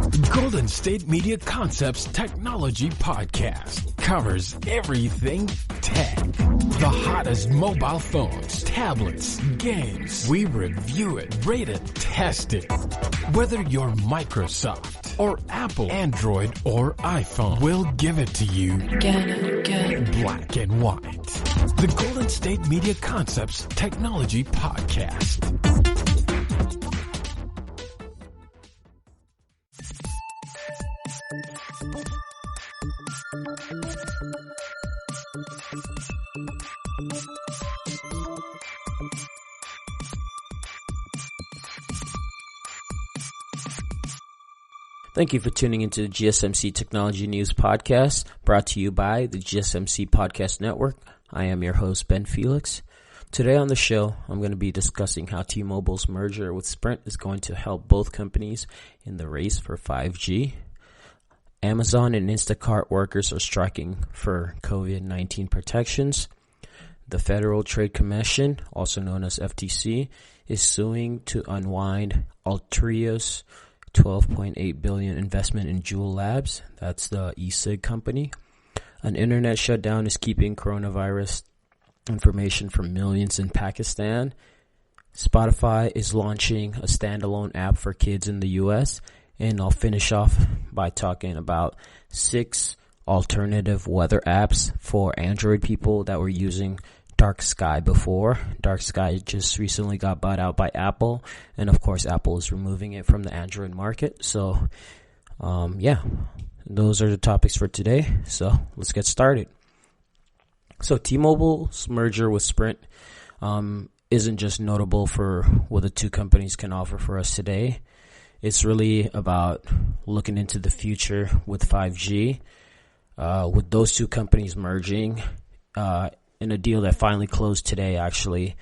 Golden State Media Concepts Technology Podcast covers everything tech. The hottest mobile phones, tablets, games. We review it, rate it, test it. Whether you're Microsoft or Apple, Android or iPhone, we'll give it to you black and white. The Golden State Media Concepts Technology Podcast. Thank you for tuning into the GSMC Technology News Podcast, brought to you by the GSMC Podcast Network. I am your host, Ben Felix. Today on the show, I'm going to be discussing how T-Mobile's merger with Sprint is going to help both companies in the race for 5G. Amazon and Instacart workers are striking for COVID-19 protections. The Federal Trade Commission, also known as FTC, is suing to unwind Altria's $12.8 billion investment in Juul Labs. That's the e-cig company. An internet shutdown is keeping coronavirus information from millions in Pakistan. Spotify is launching a standalone app for kids in the U.S. And I'll finish off by talking about 6 alternative weather apps for Android people that were using Dark Sky before. Dark Sky just recently got bought out by Apple, and of course Apple is removing it from the Android market. So those are the topics for today. So let's get started. So T-Mobile's merger with Sprint isn't just notable for what the two companies can offer for us today. It's really about looking into the future with 5G. With those two companies merging, in a deal that finally closed today, actually.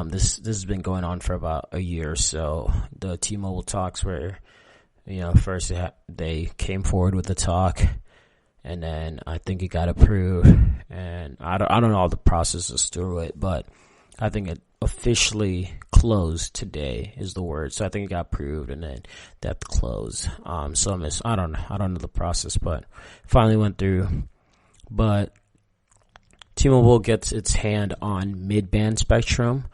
This has been going on for about a year or so. The T-Mobile talks were, first they came forward with the talk, and then I think it got approved. And I don't know all the processes through it, but I think it officially closed today is the word. So I think it got approved, and then that closed. I don't know the process, but finally went through. But T-Mobile gets its hand on mid-band spectrum,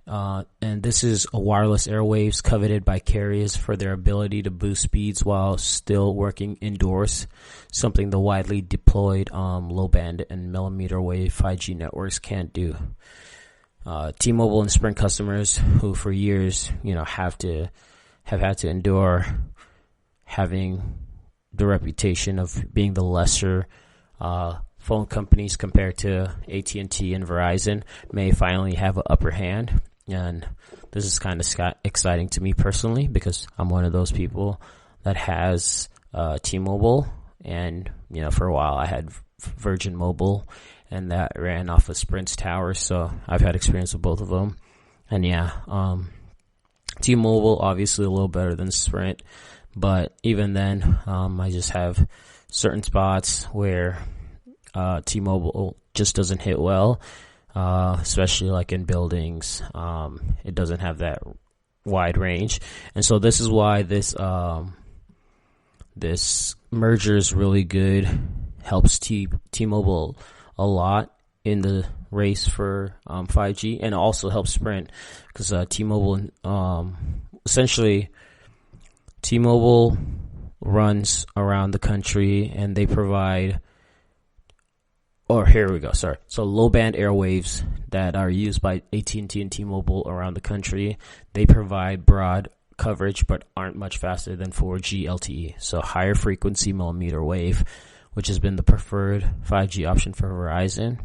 and this is a wireless airwaves coveted by carriers for their ability to boost speeds while still working indoors, something the widely deployed low-band and millimeter wave 5G networks can't do. T-Mobile and Sprint customers who for years, have had to endure having the reputation of being the lesser phone companies compared to AT&T and Verizon may finally have an upper hand. And this is kind of exciting to me personally because I'm one of those people that has T-Mobile. And, for a while I had Virgin Mobile, and that ran off of Sprint's tower. So I've had experience with both of them. And T-Mobile obviously a little better than Sprint. But even then, I just have certain spots where T-Mobile just doesn't hit well, especially like in buildings. It doesn't have that wide range, and so this is why this merger is really good. Helps T-Mobile a lot in the race for 5G, and also helps Sprint because T-Mobile essentially T-Mobile runs around the country and they provide. So low-band airwaves that are used by AT&T and T-Mobile around the country, they provide broad coverage but aren't much faster than 4G LTE. So higher frequency millimeter wave, which has been the preferred 5G option for Verizon.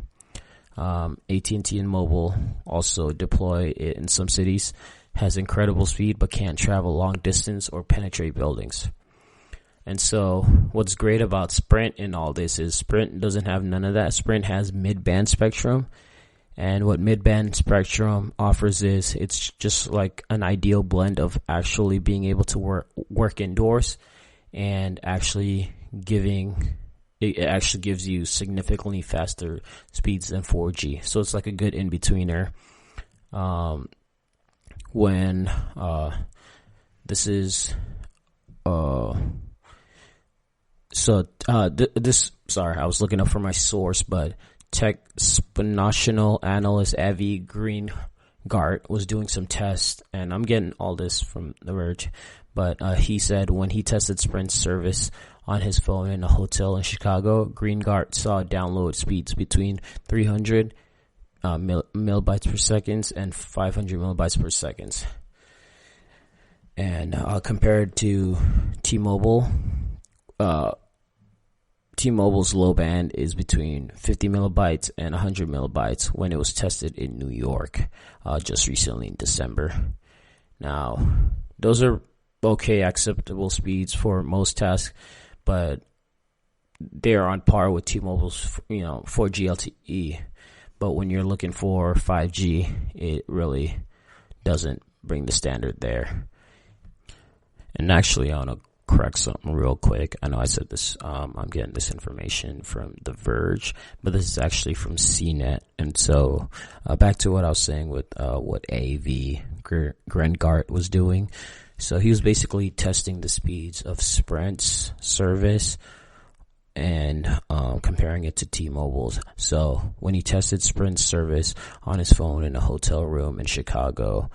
AT&T and Mobile also deploy it in some cities, has incredible speed but can't travel long distance or penetrate buildings. And so what's great about Sprint in all this is Sprint doesn't have none of that. Sprint has mid-band spectrum. And what mid-band spectrum offers is it's just like an ideal blend of actually being able to work indoors and actually it actually gives you significantly faster speeds than 4G. So it's like a good in-betweener. When this is I was looking up for my source, but Exponential analyst Avi Greengart was doing some tests, and I'm getting all this from The Verge, but he said when he tested Sprint's service on his phone in a hotel in Chicago, Greengart saw download speeds between 300 millibytes per second and 500 millibytes per second. And compared to T-Mobile, T-Mobile's low band is between 50 millibytes and 100 millibytes when it was tested in New York just recently in December. Now, those are okay, acceptable speeds for most tasks, but they are on par with T-Mobile's 4G LTE. But when you're looking for 5G, it really doesn't bring the standard there. And actually, I want to correct something real quick. I know I said this, I'm getting this information from The Verge, but this is actually from CNET. And so, back to what I was saying with what A.V. Greengart was doing. So he was basically testing the speeds of Sprint's service and comparing it to T-Mobile's. So when he tested Sprint's service on his phone in a hotel room in Chicago,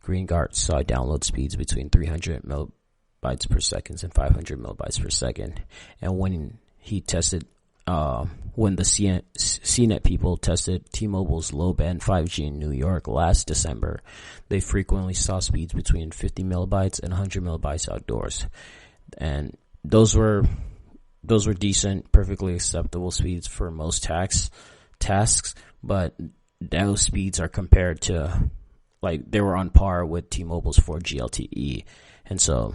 Greengart saw download speeds between 300 millibytes per second and 500 millibytes per second. And when he tested, when the CNET people tested T-Mobile's low-band 5G in New York last December, they frequently saw speeds between 50 millibytes and 100 millibytes outdoors. And those were decent, perfectly acceptable speeds for most tasks, but those speeds are compared to, like, they were on par with T-Mobile's 4G LTE. And so,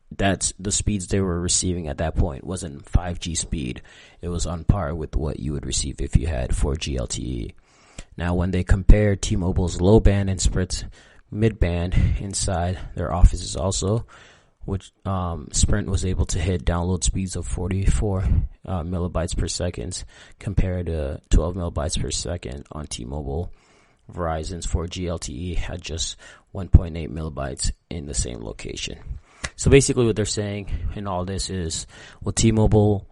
that's the speeds they were receiving at that point wasn't 5G speed. It was on par with what you would receive if you had 4G LTE. Now, when they compared T-Mobile's low band and Sprint's mid band inside their offices also, which Sprint was able to hit download speeds of 44 millibytes per second compared to 12 millibytes per second on T-Mobile. Verizon's 4G LTE had just 1.8 millibytes in the same location. So basically what they're saying in all this is, with T-Mobile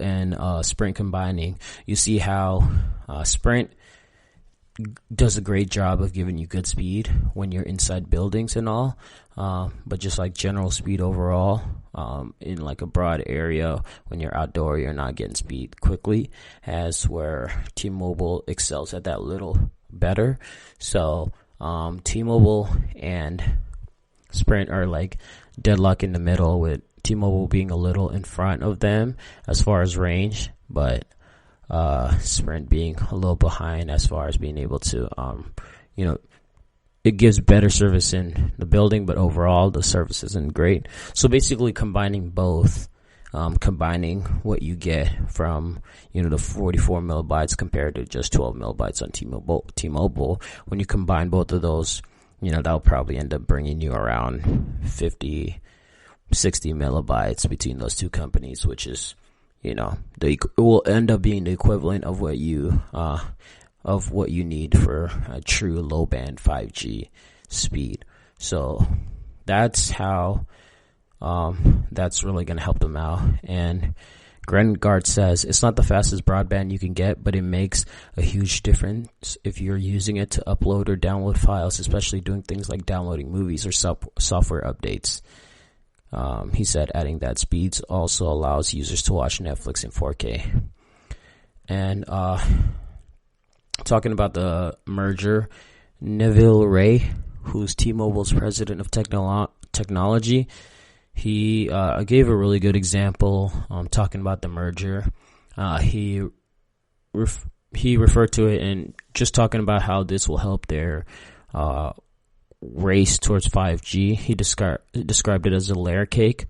and Sprint combining, you see how Sprint does a great job of giving you good speed when you're inside buildings and all, but just like general speed overall, in like a broad area, when you're outdoor, you're not getting speed quickly, as where T-Mobile excels at that little better. So T-Mobile and Sprint are like deadlock in the middle, with T-Mobile being a little in front of them as far as range, but Sprint being a little behind as far as being able to, it gives better service in the building, but overall the service isn't great. So basically combining both, combining what you get from, the 44 millibytes compared to just 12 millibytes on T-Mobile, when you combine both of those, that'll probably end up bringing you around 50, 60 millibytes between those two companies, which is, it will end up being the equivalent of what you need for a true low band 5G speed. So that's how, that's really going to help them out. And Greengart says it's not the fastest broadband you can get, but it makes a huge difference if you're using it to upload or download files, especially doing things like downloading movies or software updates. He said adding that speeds also allows users to watch Netflix in 4K. And talking about the merger, Neville Ray, who's T-Mobile's president of technology, he gave a really good example talking about the merger. He referred to it and just talking about how this will help their race towards 5G. He described it as a layer cake.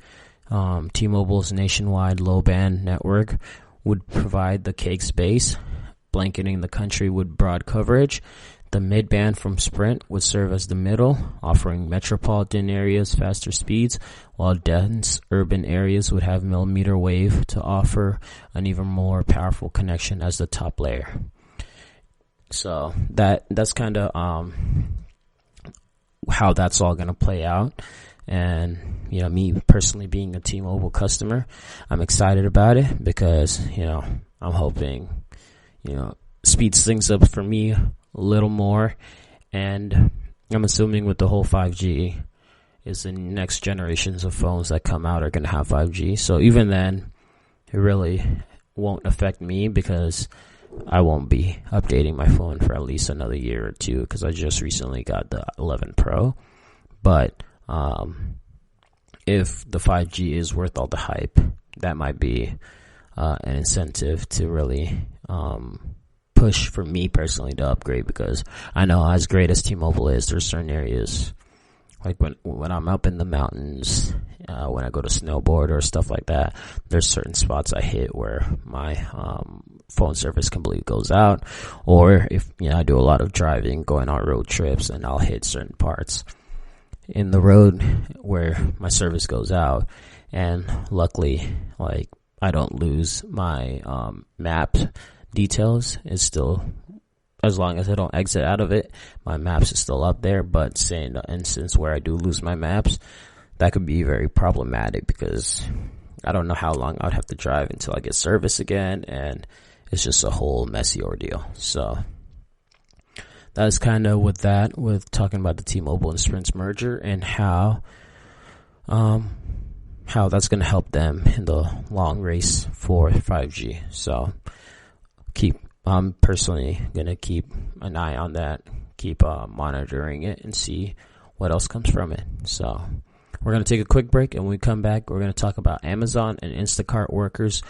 T-Mobile's nationwide low-band network would provide the cake's base, blanketing the country with broad coverage. The mid-band from Sprint would serve as the middle, offering metropolitan areas faster speeds, while dense urban areas would have millimeter wave to offer an even more powerful connection as the top layer. So that's kind of how that's all going to play out. And, me personally being a T-Mobile customer, I'm excited about it because, I'm hoping, speeds things up for me a little more. And I'm assuming with the whole 5G is the next generations of phones that come out are going to have 5G. So even then, it really won't affect me because I won't be updating my phone for at least another year or two because I just recently got the 11 Pro. But if the 5G is worth all the hype, that might be an incentive to really push for me personally to upgrade, because I know as great as T-Mobile is, there's certain areas like when I'm up in the mountains, when I go to snowboard or stuff like that, there's certain spots I hit where my phone service completely goes out. Or if I do a lot of driving, going on road trips, and I'll hit certain parts in the road where my service goes out. And luckily, like, I don't lose my map details. It's still, as long as I don't exit out of it, my maps is still up there. But say in the instance where I do lose my maps, that could be very problematic because I don't know how long I'd have to drive until I get service again, and it's just a whole messy ordeal. So that's kind of with talking about the T-Mobile and Sprint's merger and how that's going to help them in the long race for 5G. So I'm personally going to keep an eye on that, keep monitoring it, and see what else comes from it. So we're going to take a quick break, and when we come back, we're going to talk about Amazon and Instacart workers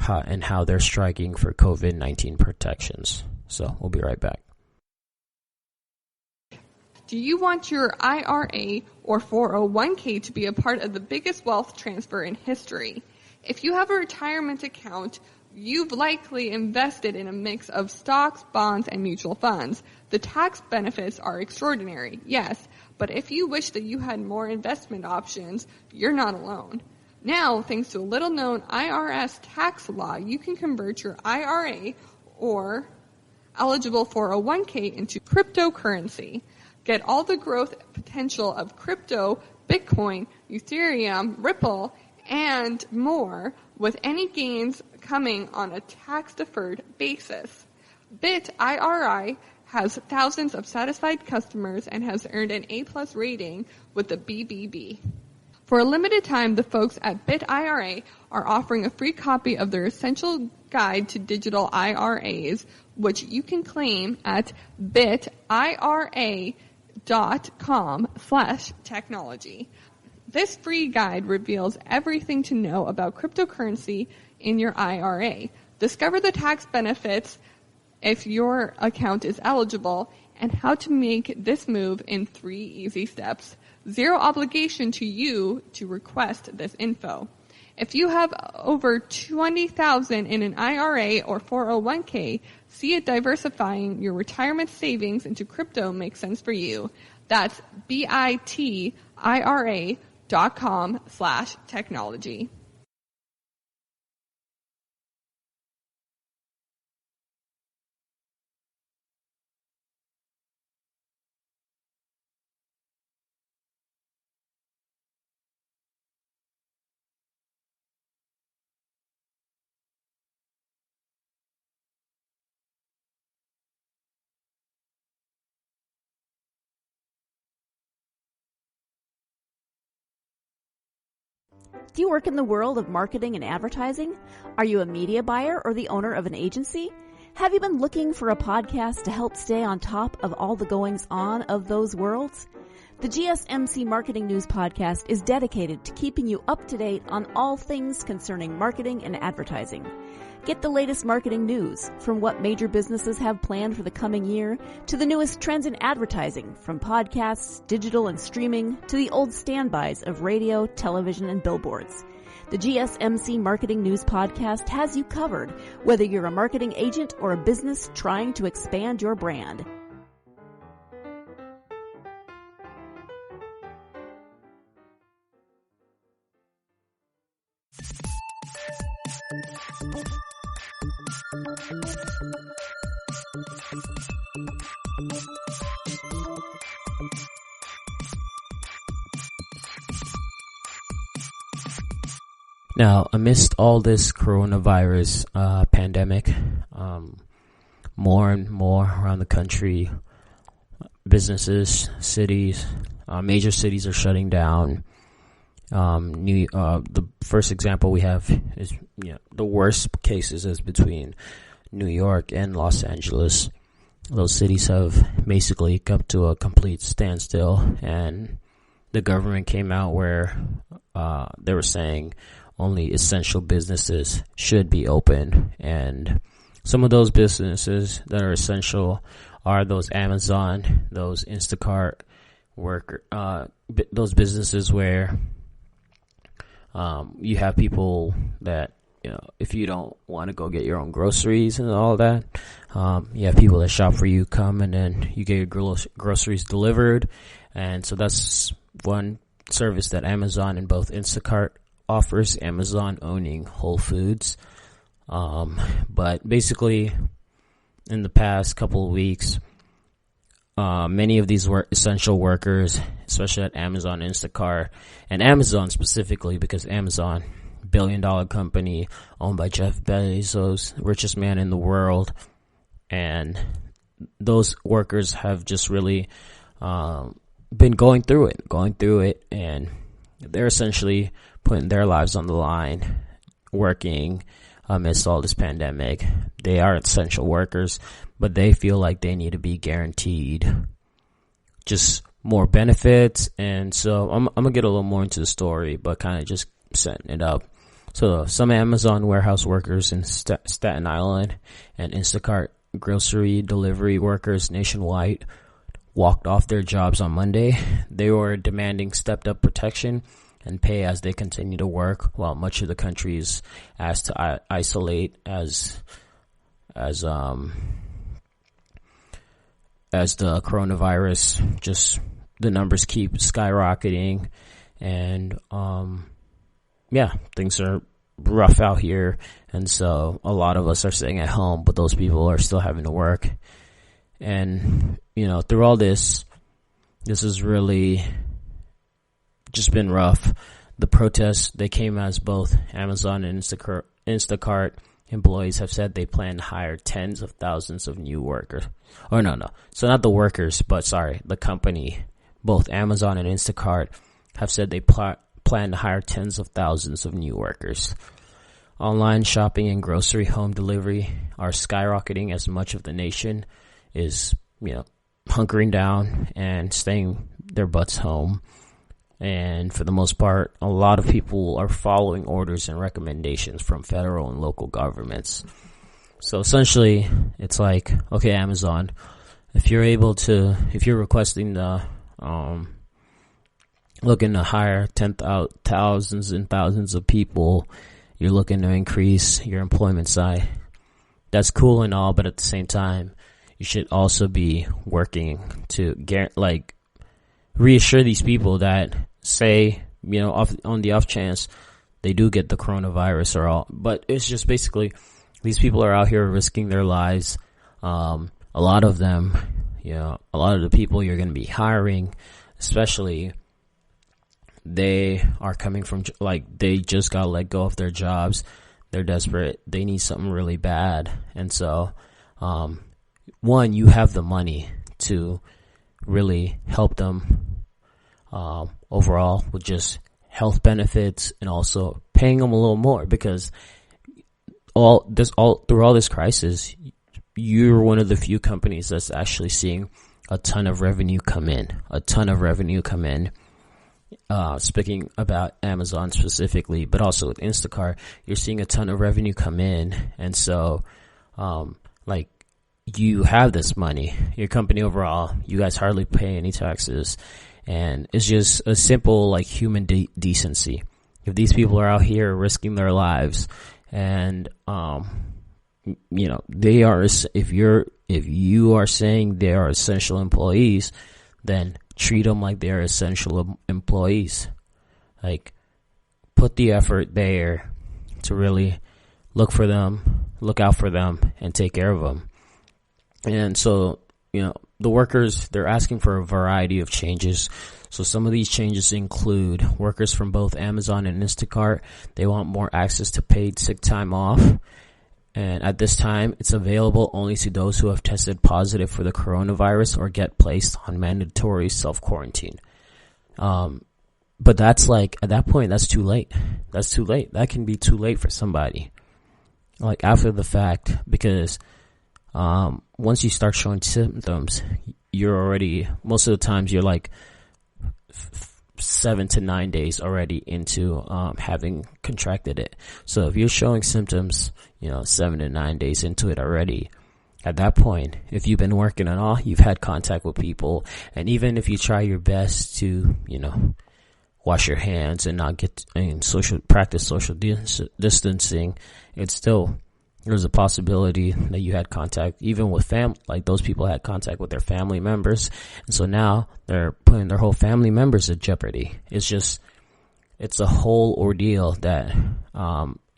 and how they're striking for COVID-19 protections. So we'll be right back. Do you want your IRA or 401k to be a part of the biggest wealth transfer in history? If you have a retirement account, you've likely invested in a mix of stocks, bonds, and mutual funds. The tax benefits are extraordinary, yes, but if you wish that you had more investment options, you're not alone. Now, thanks to a little-known IRS tax law, you can convert your IRA or eligible 401k into cryptocurrency. Get all the growth potential of crypto, Bitcoin, Ethereum, Ripple, and more, with any gains coming on a tax-deferred basis. BitIRI has thousands of satisfied customers and has earned an A+ rating with the BBB. For a limited time, the folks at BitIRA are offering a free copy of their essential guide to digital IRAs, which you can claim at bitira.com/technology. This free guide reveals everything to know about cryptocurrency in your IRA. Discover the tax benefits if your account is eligible, and how to make this move in 3 easy steps. Zero obligation to you to request this info. If you have over $20,000 in an IRA or 401k, see if diversifying your retirement savings into crypto makes sense for you. That's bitira.com/technology. Do you work in the world of marketing and advertising? Are you a media buyer or the owner of an agency? Have you been looking for a podcast to help stay on top of all the goings-on of those worlds? The GSMC Marketing News Podcast is dedicated to keeping you up to date on all things concerning marketing and advertising. Get the latest marketing news, from what major businesses have planned for the coming year to the newest trends in advertising, from podcasts, digital and streaming, to the old standbys of radio, television, and billboards. The GSMC Marketing News Podcast has you covered, whether you're a marketing agent or a business trying to expand your brand. Now, amidst all this coronavirus pandemic, more and more around the country, businesses, cities, major cities are shutting down. The first example we have is, the worst cases is between New York and Los Angeles. Those cities have basically come to a complete standstill, and the government came out where they were saying only essential businesses should be open, and some of those businesses that are essential are those Amazon, those Instacart those businesses where you have people that, if you don't want to go get your own groceries and all that, you have people that shop for you, come, and then you get your groceries delivered. And so that's one service that Amazon and both Instacart offers, Amazon owning Whole Foods. But basically, in the past couple of weeks, many of these essential workers, especially at Amazon, Instacart, and Amazon specifically, because Amazon, billion-dollar company owned by Jeff Bezos, richest man in the world, and those workers have just really been going through it, and they're essentially putting their lives on the line, working amidst all this pandemic. They are essential workers, but they feel like they need to be guaranteed just more benefits. And so I'm going to get a little more into the story, but kind of just setting it up. So some Amazon warehouse workers in Staten Island and Instacart grocery delivery workers nationwide walked off their jobs on Monday. They were demanding stepped up protection and pay as they continue to work, while much of the country is asked to isolate as the coronavirus, just the numbers keep skyrocketing, and things are rough out here, and so a lot of us are staying at home, but those people are still having to work. And through all this has really just been rough. The protests, they came as both Amazon and Instacart employees have said they plan to hire tens of thousands of new workers. Or no. So not the workers, but the company. Both Amazon and Instacart have said they plan to hire tens of thousands of new workers. Online shopping and grocery home delivery are skyrocketing as much of the nation is, hunkering down and staying their butts home. And for the most part, a lot of people are following orders and recommendations from federal and local governments. So essentially, it's like, okay, Amazon, if you're requesting the, looking to hire thousands and thousands of people, you're looking to increase your employment side. That's cool and all, but at the same time, you should also be working to reassure these people that say, on the off chance they do get the coronavirus or all. But it's just basically these people are out here risking their lives. A lot of them, a lot of the people you're going to be hiring, especially, they are coming from, they just got let go of their jobs. They're desperate. They need something really bad. And so, one, you have the money to really help them overall with just health benefits and also paying them a little more, because through all this crisis, you're one of the few companies that's actually seeing a ton of revenue come in. Speaking about Amazon specifically, but also with Instacart, you're seeing a ton of revenue come in. And so, you have this money, your company overall, you guys hardly pay any taxes. And it's just a simple, human decency. If these people are out here risking their lives and, they are, if you are saying they are essential employees, then treat them like they're essential employees. Put the effort there to really look out for them, and take care of them. And so, the workers, they're asking for a variety of changes. So some of these changes include workers from both Amazon and Instacart. They want more access to paid sick time off. And at this time, it's available only to those who have tested positive for the coronavirus or get placed on mandatory self-quarantine. But that's like, at that point, that's too late. That's too late. That can be too late for somebody. Like after the fact, because once you start showing symptoms, you're already, most of the times you're like 7 to 9 days already into having contracted it. So if you're showing symptoms, 7 to 9 days into it already, at that point, if you've been working at all, you've had contact with people, and even if you try your best to, wash your hands and not practice social distancing, it's still, there's a possibility that you had contact even with like those people had contact with their family members. And so now they're putting their whole family members at jeopardy. It's a whole ordeal that,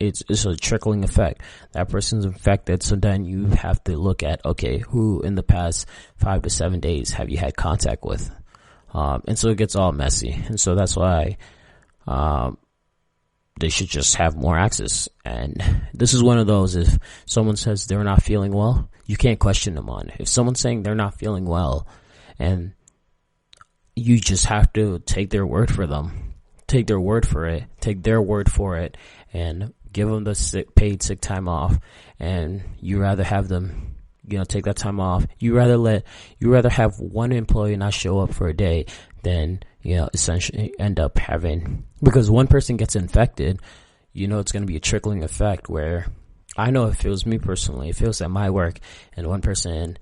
it's a trickling effect. That person's infected. So then you have to look at, okay, who in the past 5 to 7 days have you had contact with? And so it gets all messy. And so that's why, they should just have more access. And this is one of those, if someone says they're not feeling well, you can't question them on it. If someone's saying they're not feeling well, and you just have to take their word for their word for it, and give them the paid sick time off. And you rather have them, take that time off. You rather have one employee not show up for a day than, essentially end up having, because one person gets infected, it's going to be a trickling effect where, I know if it was me personally, if it was at my work and one person,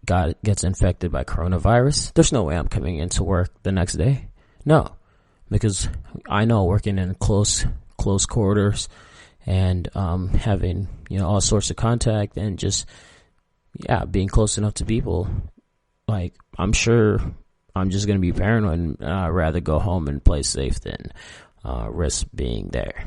gets infected by coronavirus, there's no way I'm coming into work the next day. No, because I know working in close quarters and, having, all sorts of contact and just, being close enough to people, like, I'm sure I'm just going to be paranoid and rather go home and play safe than risk being there.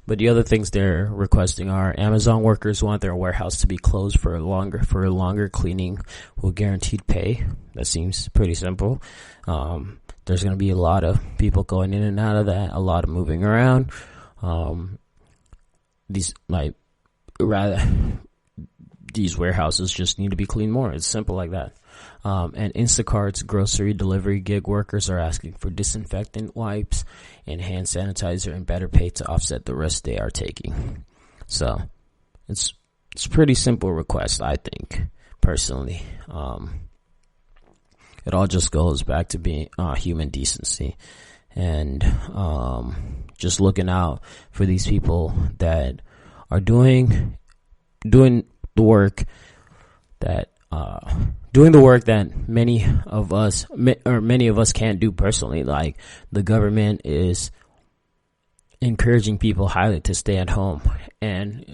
But the other things they're requesting are Amazon workers want their warehouse to be closed for longer cleaning with guaranteed pay. That seems pretty simple. There's going to be a lot of people going in and out of that, a lot of moving around. These warehouses just need to be cleaned more. It's simple like that. And Instacart's grocery delivery gig workers are asking for disinfectant wipes and hand sanitizer and better pay to offset the risk they are taking. So it's a pretty simple request, I think, personally. It all just goes back to being human decency and just looking out for these people that are doing the work that many of us can't do personally. Like, the government is encouraging people highly to stay at home, and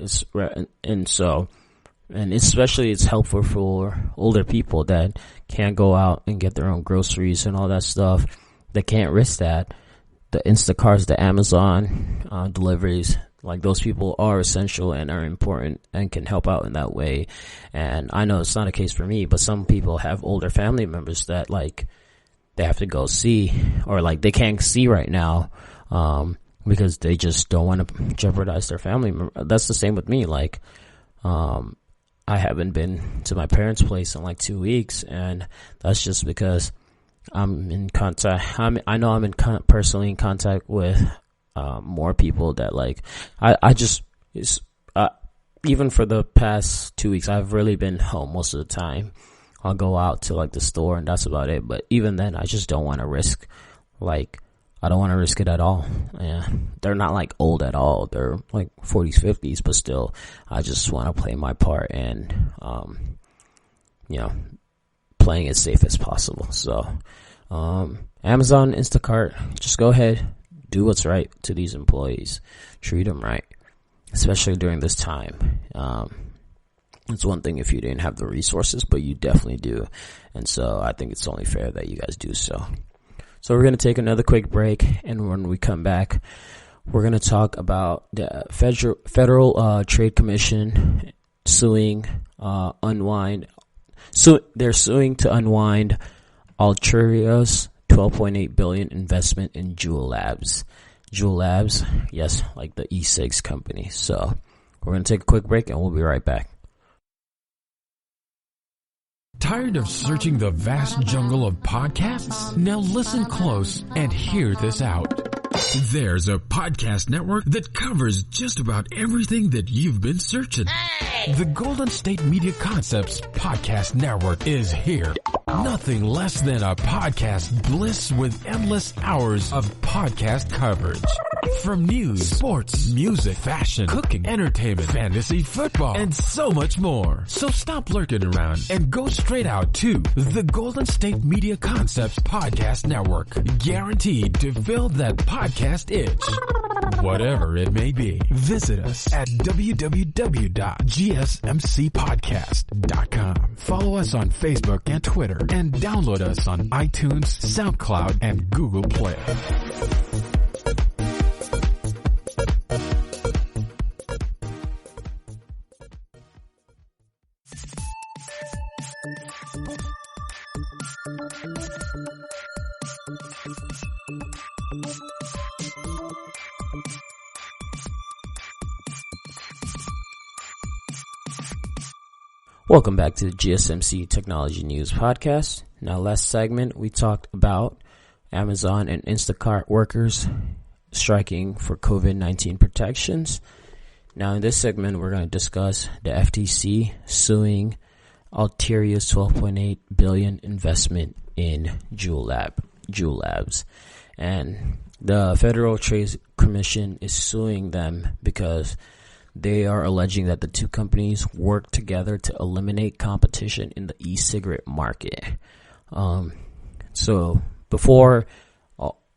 especially it's helpful for older people that can't go out and get their own groceries and all that stuff. They can't risk that. The Instacarts, the Amazon deliveries, like, those people are essential and are important and can help out in that way. And I know it's not a case for me, but some people have older family members that, like, they have to go see, or like they can't see right now, because they just don't want to jeopardize their family member. That's the same with me. Like, I haven't been to my parents' place in like 2 weeks, and that's just because I'm in contact. I know I'm personally in contact with more people that, like, even for the past 2 weeks, I've really been home most of the time. I'll go out to like the store and that's about it. But even then, I just don't want to risk, I don't want to risk it at all. Yeah, they're not like old at all. They're like 40s, 50s, but still, I just want to play my part and, playing as safe as possible. So, Amazon, Instacart, just go ahead, do what's right to these employees. Treat them right, especially during this time. It's one thing if you didn't have the resources, but you definitely do. And so I think it's only fair that you guys do so. So we're going to take another quick break, and when we come back, we're going to talk about the Federal Trade Commission suing Unwind they're suing to unwind Alteria's $12.8 billion investment in Juul Labs. Juul Labs, yes, like the e-cigs company. So we're going to take a quick break and we'll be right back. Tired of searching the vast jungle of podcasts? Now listen close and hear this out. There's a podcast network that covers just about everything that you've been searching. Hey! The Golden State Media Concepts Podcast Network is here. Nothing less than a podcast bliss with endless hours of podcast coverage. From news, sports, music, fashion, cooking, entertainment, fantasy, football, and so much more. So stop lurking around and go straight out to the Golden State Media Concepts Podcast Network. Guaranteed to fill that podcast itch. Whatever it may be. Visit us at www.gsmcpodcast.com. Follow us on Facebook and Twitter and download us on iTunes, SoundCloud, and Google Play. Welcome back to the GSMC Technology News Podcast. Now, last segment, we talked about Amazon and Instacart workers striking for COVID-19 protections. Now, in this segment, we're going to discuss the FTC suing Alteria's $12.8 billion investment in Juul Labs. And the Federal Trade Commission is suing them because they are alleging that the two companies work together to eliminate competition in the e-cigarette market. So before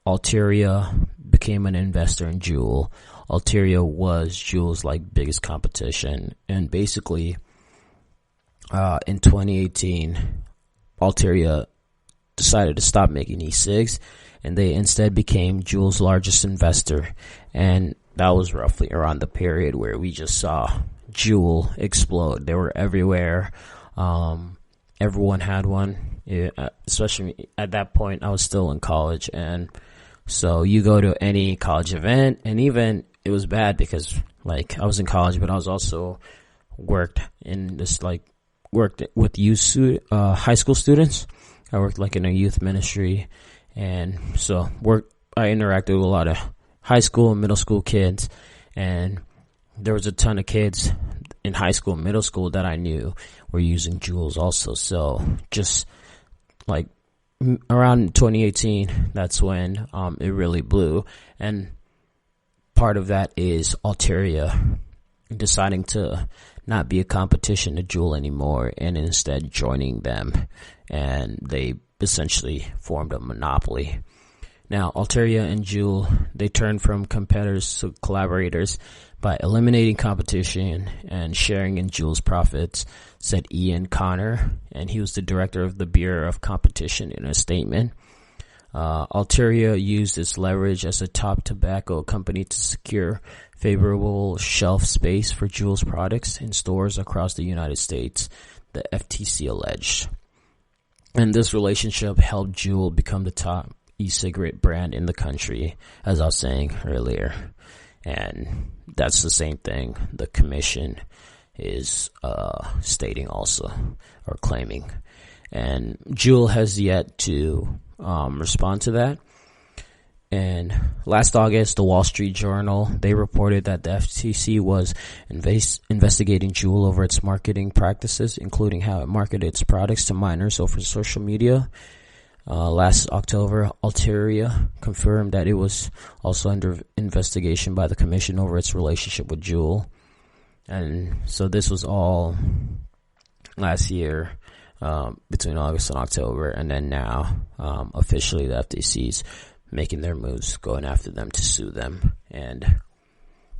Alteria became an investor in Juul, Alteria was Juul's biggest competition. And basically, in 2018, Alteria decided to stop making e-cigs, and they instead became Juul's largest investor. And that was roughly around the period where we just saw Juul explode. They were everywhere. Everyone had one. Especially at that point, I was still in college. And so you go to any college event, and even it was bad because I was in college, but I was also worked with youth high school students. I worked in a youth ministry. And so I interacted with a lot of high school and middle school kids, and there was a ton of kids in high school and middle school that I knew were using Juuls also. So just around 2018, that's when it really blew. And part of that is Alteria deciding to not be a competition to Juul anymore and instead joining them, and they essentially formed a monopoly. Now, Alteria and Juul, they turned from competitors to collaborators by eliminating competition and sharing in Juul's profits, said Ian Connor, and he was the director of the Bureau of Competition in a statement. Alteria used its leverage as a top tobacco company to secure favorable shelf space for Juul's products in stores across the United States, the FTC alleged. And this relationship helped Juul become the top e-cigarette brand in the country, as I was saying earlier. And that's the same thing the commission is stating also, or claiming. And Juul has yet to respond to that. And last August, the Wall Street Journal, they reported that the FTC was investigating Juul over its marketing practices, including how it marketed its products to minors over social media. Last October, Alteria confirmed that it was also under investigation by the commission over its relationship with Juul. And so this was all last year, between August and October, and then now, officially the FTC's making their moves, going after them to sue them. And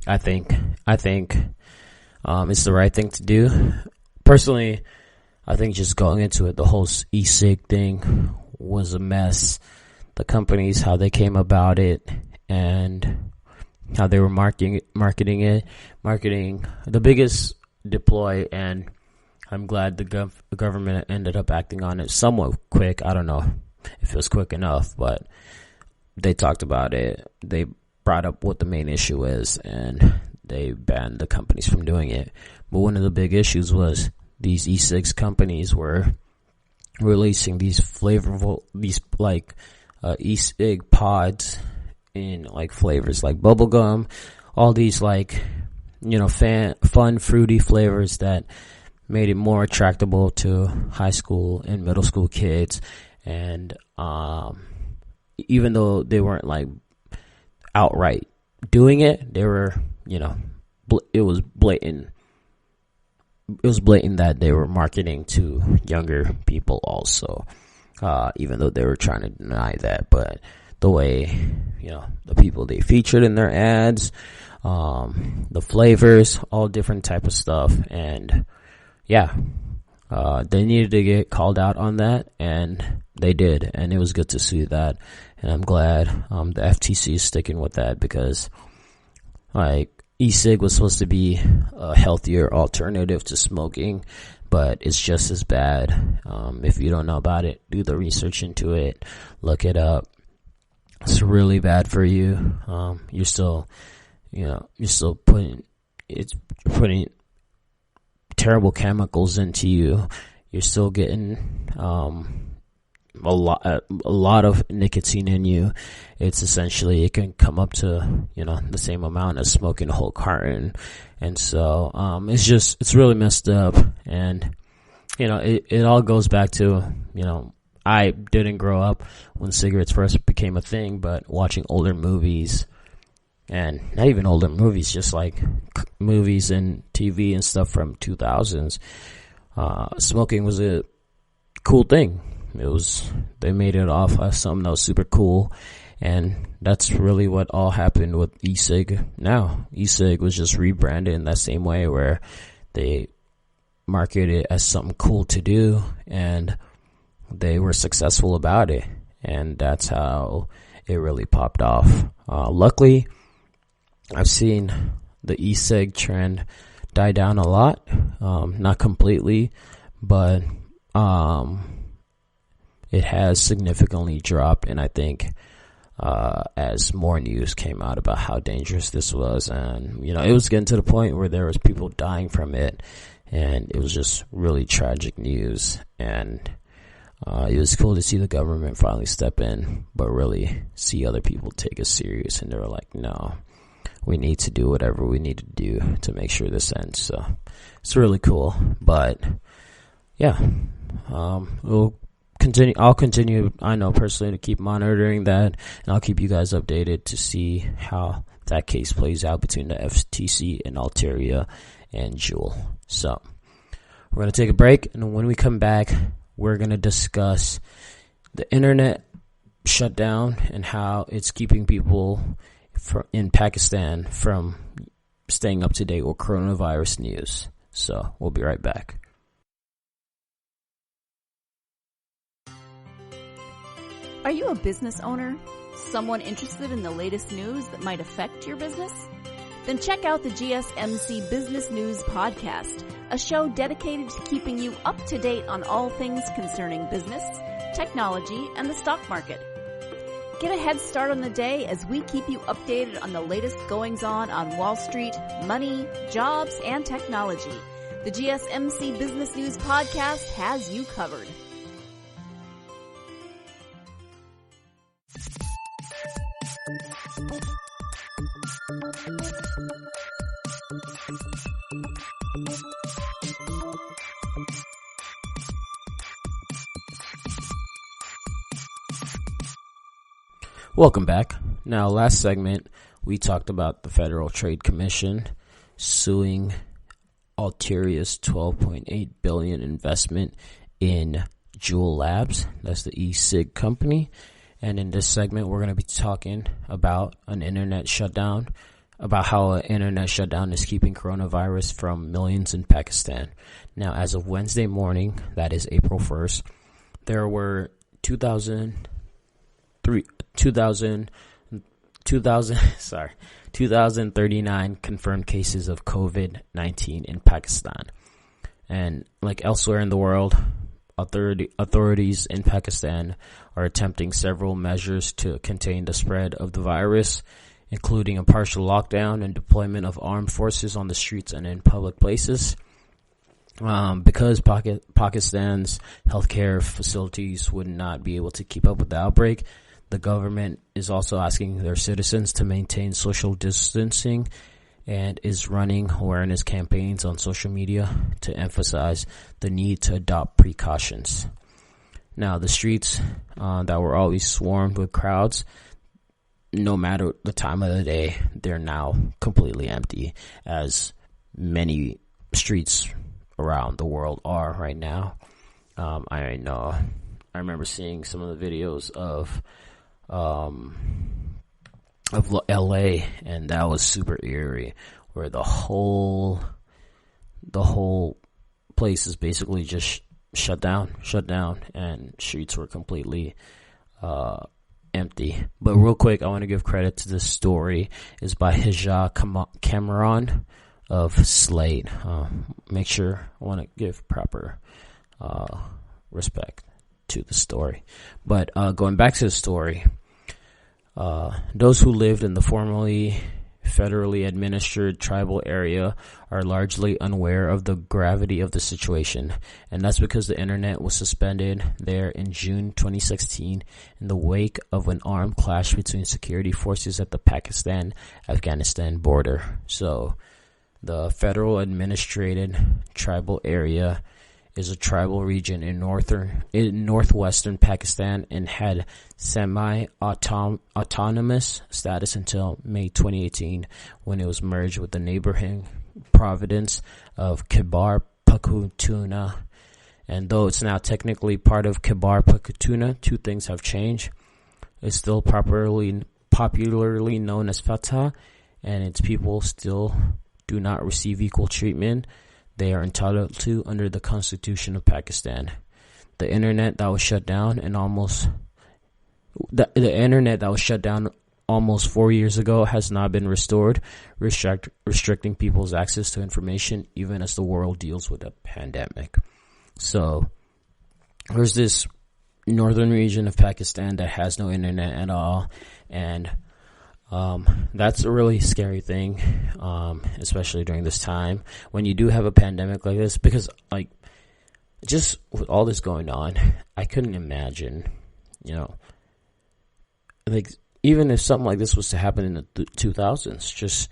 I think it's the right thing to do. Personally, I think just going into it, the whole e-cig thing was a mess. The companies, how they came about it, and how they were marketing it. The biggest deploy and I'm glad the government ended up acting on it somewhat quick. I don't know if it was quick enough, but they talked about it. They brought up what the main issue is, and they banned the companies from doing it. But one of the big issues was these e-cigs companies were releasing these flavorful, e-cig pods in like flavors like bubblegum, all these like, fun, fruity flavors that made it more attractable to high school and middle school kids. And even though they weren't like outright doing it, they were, it was blatant. It was blatant that they were marketing to younger people also, even though they were trying to deny that. But the way, the people they featured in their ads, the flavors, all different type of stuff. And they needed to get called out on that, and they did. And it was good to see that. And I'm glad the FTC is sticking with that, because like e-cig was supposed to be a healthier alternative to smoking, but it's just as bad. If you don't know about it, do the research into it, look it up. It's really bad for you. You're still putting terrible chemicals into you. You're still getting a lot of nicotine in you. It's essentially, it can come up to, the same amount as smoking a whole carton. And so, it's really messed up. And, it all goes back to, I didn't grow up when cigarettes first became a thing, but watching older movies, and not even older movies, just like movies and TV and stuff from 2000s, smoking was a cool thing. They made it off as something that was super cool, and that's really what all happened with e-cig now. E-cig was just rebranded in that same way, where they marketed it as something cool to do, and they were successful about it, and that's how it really popped off. Luckily, I've seen the e-cig trend die down a lot, not completely, but it has significantly dropped. And I think as more news came out about how dangerous this was, and it was getting to the point where there was people dying from it, and it was just really tragic news. And it was cool to see the government finally step in, but really see other people take it serious, and they were like, no, we need to do whatever we need to do to make sure this ends. So it's really cool. But I'll continue, I know personally, to keep monitoring that, and I'll keep you guys updated to see how that case plays out between the FTC and Alteria and Juul. So we're going to take a break, and when we come back, we're going to discuss the internet shutdown and how it's keeping people in Pakistan from staying up to date with coronavirus news. So we'll be right back. Are you a business owner? Someone interested in the latest news that might affect your business? Then check out the GSMC Business News Podcast, a show dedicated to keeping you up to date on all things concerning business, technology, and the stock market. Get a head start on the day as we keep you updated on the latest goings-on Wall Street, money, jobs, and technology. The GSMC Business News Podcast has you covered. Welcome back. Now, last segment, we talked about the Federal Trade Commission suing Alteria's $12.8 billion investment in Juul Labs. That's the e-cig company. And in this segment, we're going to be talking about an internet shutdown, about how an internet shutdown is keeping coronavirus from millions in Pakistan. Now, as of Wednesday morning, that is April 1st, there were 2,039 confirmed cases of COVID-19 in Pakistan. And like elsewhere in the world, authorities in Pakistan are attempting several measures to contain the spread of the virus, including a partial lockdown and deployment of armed forces on the streets and in public places. Because Pakistan's healthcare facilities would not be able to keep up with the outbreak, the government is also asking their citizens to maintain social distancing and is running awareness campaigns on social media to emphasize the need to adopt precautions. Now, the streets that were always swarmed with crowds, no matter the time of the day, they're now completely empty, as many streets around the world are right now. I remember seeing some of the videos of LA, and that was super eerie, where the whole place is basically just shut down, and streets were completely empty. But real quick, I want to give credit to this story. It's by Hijah Cameron of Slate. Make sure I want to give proper respect to the story. But going back to the story, those who lived in the formerly federally administered tribal area are largely unaware of the gravity of the situation, and that's because the internet was suspended there in June 2016 in the wake of an armed clash between security forces at the Pakistan-Afghanistan border. So the federal administrated tribal area is a tribal region in northwestern Pakistan and had semi-autonomous status until May 2018, when it was merged with the neighboring province of Khyber Pakhtunkhwa. And though it's now technically part of Khyber Pakhtunkhwa, two things have changed. It's still popularly known as Fatah, and its people still do not receive equal treatment they are entitled to under the Constitution of Pakistan. The internet that was shut down almost 4 years ago has not been restored, restricting people's access to information even as the world deals with a pandemic. So there's this northern region of Pakistan that has no internet at all, and that's a really scary thing, especially during this time when you do have a pandemic like this, because like just with all this going on, I couldn't imagine, like even if something like this was to happen in the 2000s,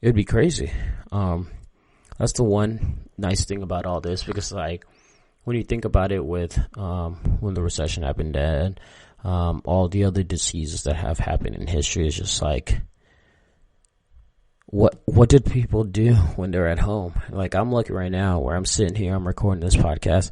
it would be crazy. That's the one nice thing about all this, because like when you think about it, with when the recession happened and all the other diseases that have happened in history, is just like, what did people do when they're at home? Like, I'm lucky right now where I'm sitting here, I'm recording this podcast,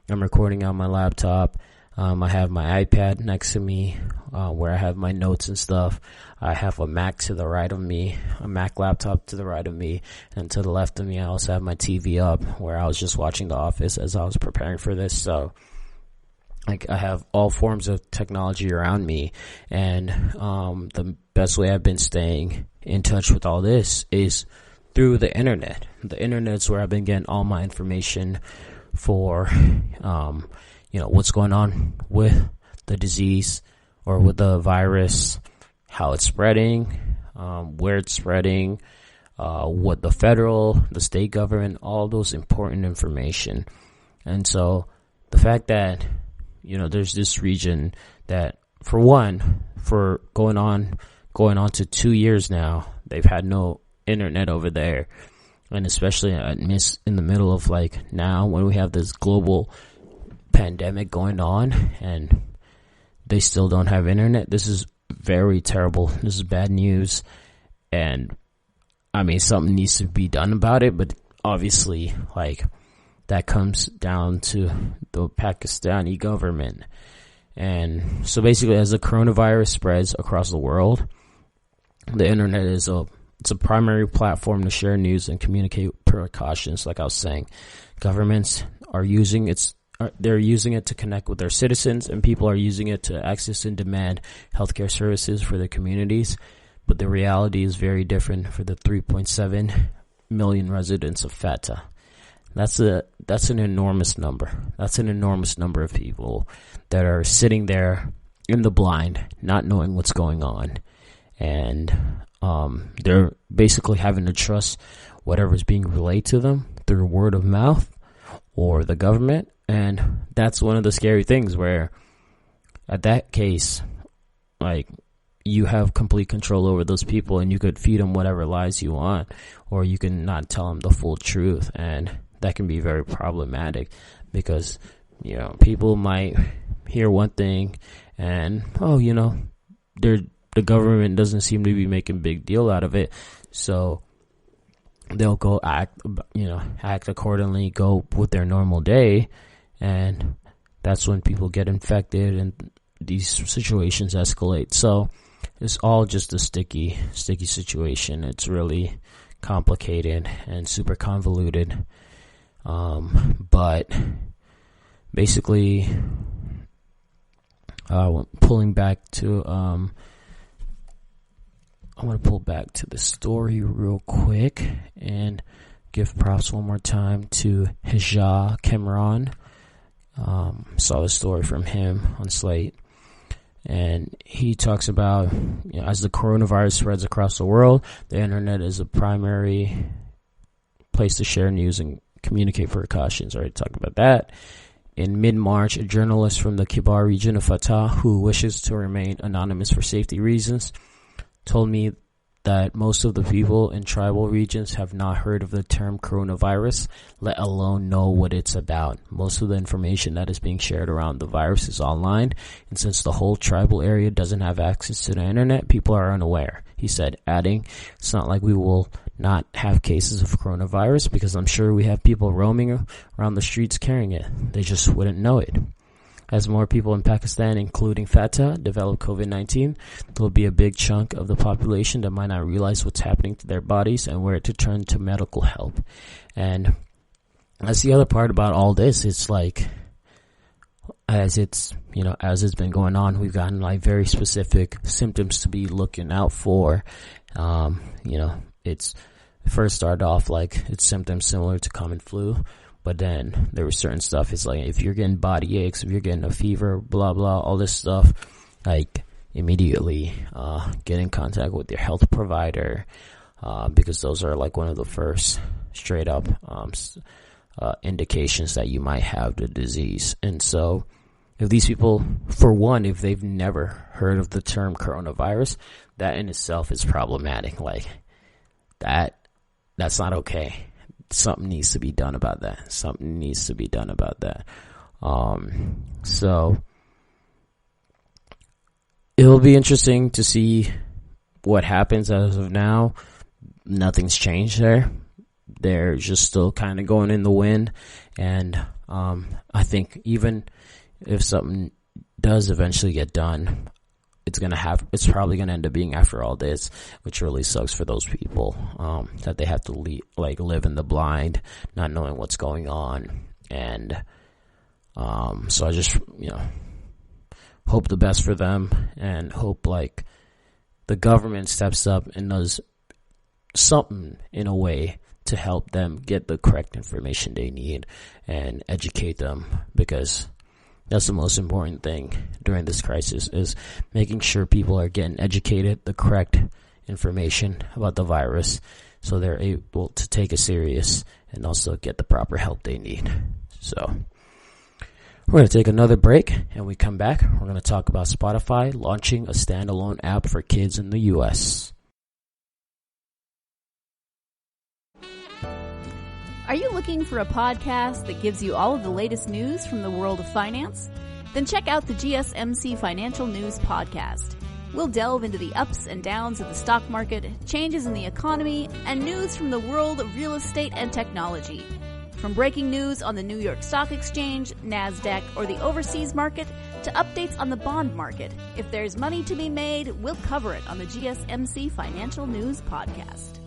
I'm recording on my laptop, I have my iPad next to me, where I have my notes and stuff. I have a Mac to the right of me, a Mac laptop to the right of me, and to the left of me I also have my TV up, where I was just watching The Office as I was preparing for this. So like, I have all forms of technology around me, and the best way I've been staying in touch with all this is through the internet. The internet's where I've been getting all my information for, what's going on with the disease or with the virus, how it's spreading, where it's spreading, what the federal, the state government, all those important information. And so the fact that there's this region that, for going on to 2 years now, they've had no internet over there. And especially in the middle of like now, when we have this global pandemic going on and they still don't have internet, this is very terrible. This is bad news. And I mean, something needs to be done about it, but obviously, like, that comes down to the Pakistani government. And so basically, as the coronavirus spreads across the world, the internet is a primary platform to share news and communicate precautions. Like I was saying, governments are using it to connect with their citizens, and people are using it to access and demand healthcare services for their communities. But the reality is very different for the 3.7 million residents of Fatah. That's an enormous number. That's an enormous number of people that are sitting there in the blind, not knowing what's going on. And they're basically having to trust whatever's being relayed to them through word of mouth or the government. And that's one of the scary things where, at that case, like, you have complete control over those people, and you could feed them whatever lies you want, or you can not tell them the full truth. And that can be very problematic because, you know, people might hear one thing and, the government doesn't seem to be making a big deal out of it. So they'll go act accordingly, go with their normal day. And that's when people get infected and these situations escalate. So it's all just a sticky situation. It's really complicated and super convoluted. But basically, pulling back to, I want to pull back to the story real quick and give props one more time to Hijah Cameron. Saw a story from him on Slate, and he talks about, as the coronavirus spreads across the world, the internet is a primary place to share news and communicate precautions. I already talked about that. In mid-March, a journalist from the Kibar region of Fatah, who wishes to remain anonymous for safety reasons, told me that most of the people in tribal regions have not heard of the term coronavirus, let alone know what it's about. Most of the information that is being shared around the virus is online, and since the whole tribal area doesn't have access to the internet, people are unaware, he said, adding, it's not like we will not have cases of coronavirus because I'm sure we have people roaming around the streets carrying it. They just wouldn't know it. As more people in Pakistan, including Fatah, develop COVID-19, there will be a big chunk of the population that might not realize what's happening to their bodies and where to turn to medical help. And that's the other part about all this. It's like, as it's been going on, we've gotten like very specific symptoms to be looking out for. It's first started off like it's symptoms similar to common flu. But then there was certain stuff. It's like if you're getting body aches, if you're getting a fever, blah, blah, all this stuff, like immediately get in contact with your health provider because those are like one of the first straight up indications that you might have the disease. And so if these people, for one, if they've never heard of the term coronavirus, that in itself is problematic. Like that's not okay. Something needs to be done about that. So it'll be interesting to see what happens. As of now, nothing's changed there. They're just still kind of going in the wind. And I think even if something does eventually get done, it's probably going to end up being after all this, which really sucks for those people, that they have to live in the blind, not knowing what's going on. And, so I just, hope the best for them and hope like the government steps up and does something in a way to help them get the correct information they need and educate them, because that's the most important thing during this crisis, is making sure people are getting educated, the correct information about the virus, so they're able to take it serious and also get the proper help they need. So we're going to take another break, and when we come back, we're going to talk about Spotify launching a standalone app for kids in the U.S. Are you looking for a podcast that gives you all of the latest news from the world of finance? Then check out the GSMC Financial News Podcast. We'll delve into the ups and downs of the stock market, changes in the economy, and news from the world of real estate and technology. From breaking news on the New York Stock Exchange, NASDAQ, or the overseas market, to updates on the bond market, if there's money to be made, we'll cover it on the GSMC Financial News Podcast.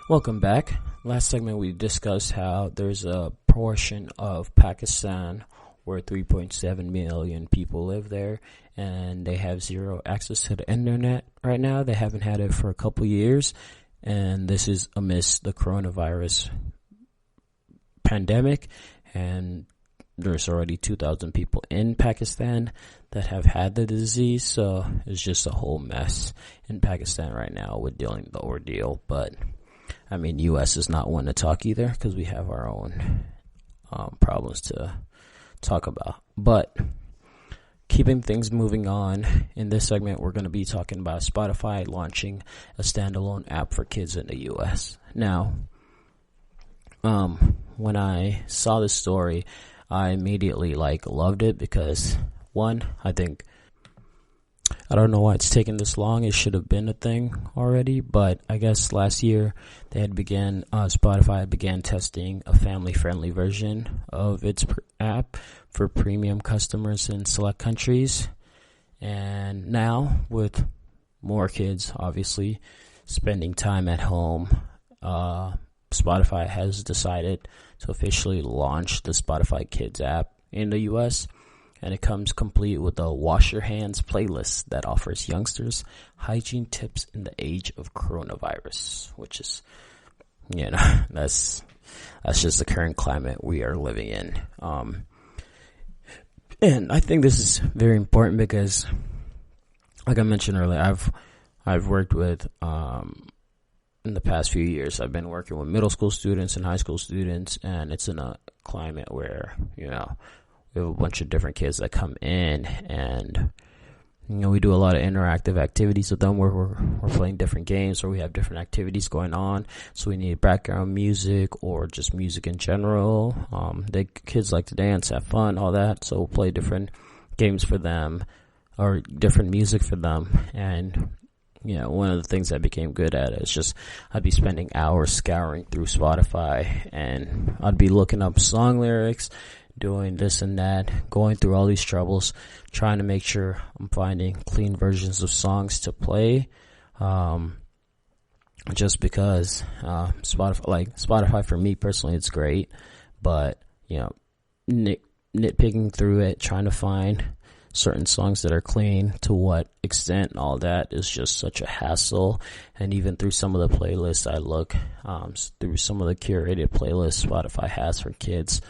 Welcome back. last segment we discussed how there's a portion of Pakistan where 3.7 million people live there, and they have zero access to the internet right now. They haven't had it for a couple years, and this is amidst the coronavirus pandemic, and there's already 2,000 people in Pakistan that have had the disease, so it's just a whole mess in Pakistan right now with dealing with the ordeal. But I mean, U.S. is not one to talk either because we have our own problems to talk about. But keeping things moving on, in this segment we're going to be talking about Spotify launching a standalone app for kids in the U.S. Now, when I saw this story, I immediately loved it because, one, I don't know why it's taken this long. It should have been a thing already, but I guess last year Spotify began testing a family-friendly version of its app for premium customers in select countries. And now, with more kids obviously spending time at home, Spotify has decided to officially launch the Spotify Kids app in the U.S., and it comes complete with a wash your hands playlist that offers youngsters hygiene tips in the age of coronavirus, which is, that's just the current climate we are living in. And I think this is very important because, like I mentioned earlier, I've worked with, in the past few years, I've been working with middle school students and high school students, and it's in a climate where, we have a bunch of different kids that come in, and, we do a lot of interactive activities with them where we're playing different games, or we have different activities going on. So we need background music or just music in general. Kids like to dance, have fun, all that. So we'll play different games for them or different music for them. And one of the things I became good at is just I'd be spending hours scouring through Spotify, and I'd be looking up song lyrics, doing this and that, going through all these troubles, trying to make sure I'm finding clean versions of songs to play. Just because Spotify for me personally, it's great, but nitpicking through it, trying to find certain songs that are clean, to what extent, and all that is just such a hassle. And even through some of the playlists I look through some of the curated playlists Spotify has for kids,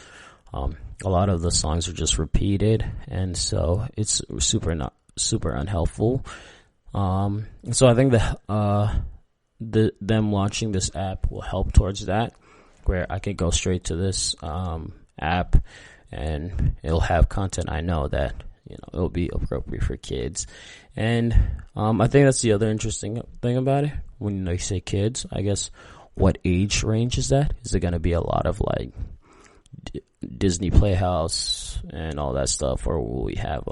a lot of the songs are just repeated, and so it's super unhelpful. So I think that them launching this app will help towards that, where I can go straight to this app and it'll have content I know that it'll be appropriate for kids. And I think that's the other interesting thing about it. When they say kids, I guess, what age range is that? Is it going to be a lot of Disney Playhouse and all that stuff, or will we have